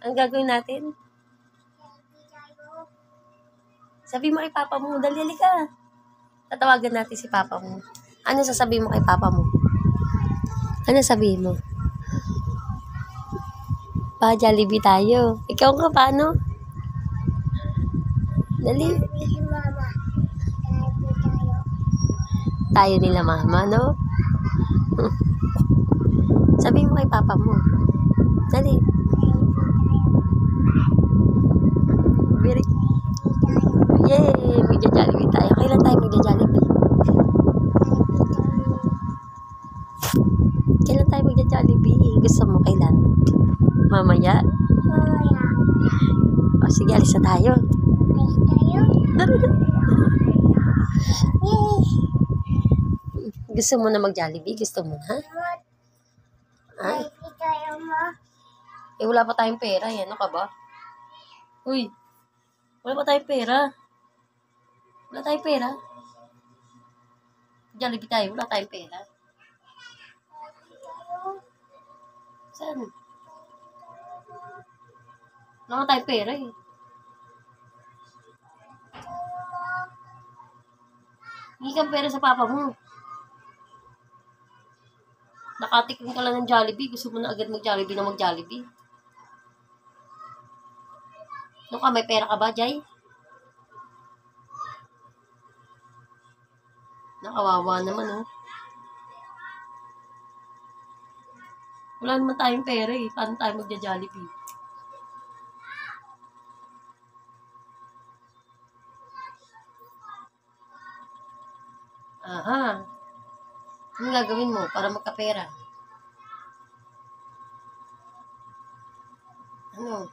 Ang gagawin natin? Sabi mo kay Papa mo, dali ka. Tatawagan natin si Papa mo. Ano sasabihin mo kay Papa mo? Ano sabihin mo? Pa, Jollibee tayo. Ikaw nga, paano? Dali. Mama. Tayo. Tayo nila mama, no? Sabihin mo kay Papa mo. Dali. Very... Yay! Magja-Jollibee tayo. Kailan tayo magja-Jollibee? Kailan tayo magja-Jollibee? Gusto mo kailan? Mamaya? Mama. O sige, alis na tayo. Tayo. Yay. Gusto mo na mag-Jollibee? Gusto mo na? Ha? Tayo mo. Eh, wala pa tayong pera. Ano ka ba? Uy, wala pa tayong pera. Wala tayong pera. Jollibee tayo, wala tayong pera. Saan? Wala nga tayong pera eh. Hindi kang pera sa papa mo. Nakatikim ka lang ng Jollibee. Gusto mo na agad mag-Jollibee na mag-Jollibee. Ano ka, may pera ka ba, Jay? Nakawawa naman, oh. Wala naman tayong pera eh. Paano tayo magja-Jollibee? Aha. Ano gagawin mo para magkapera? Ano?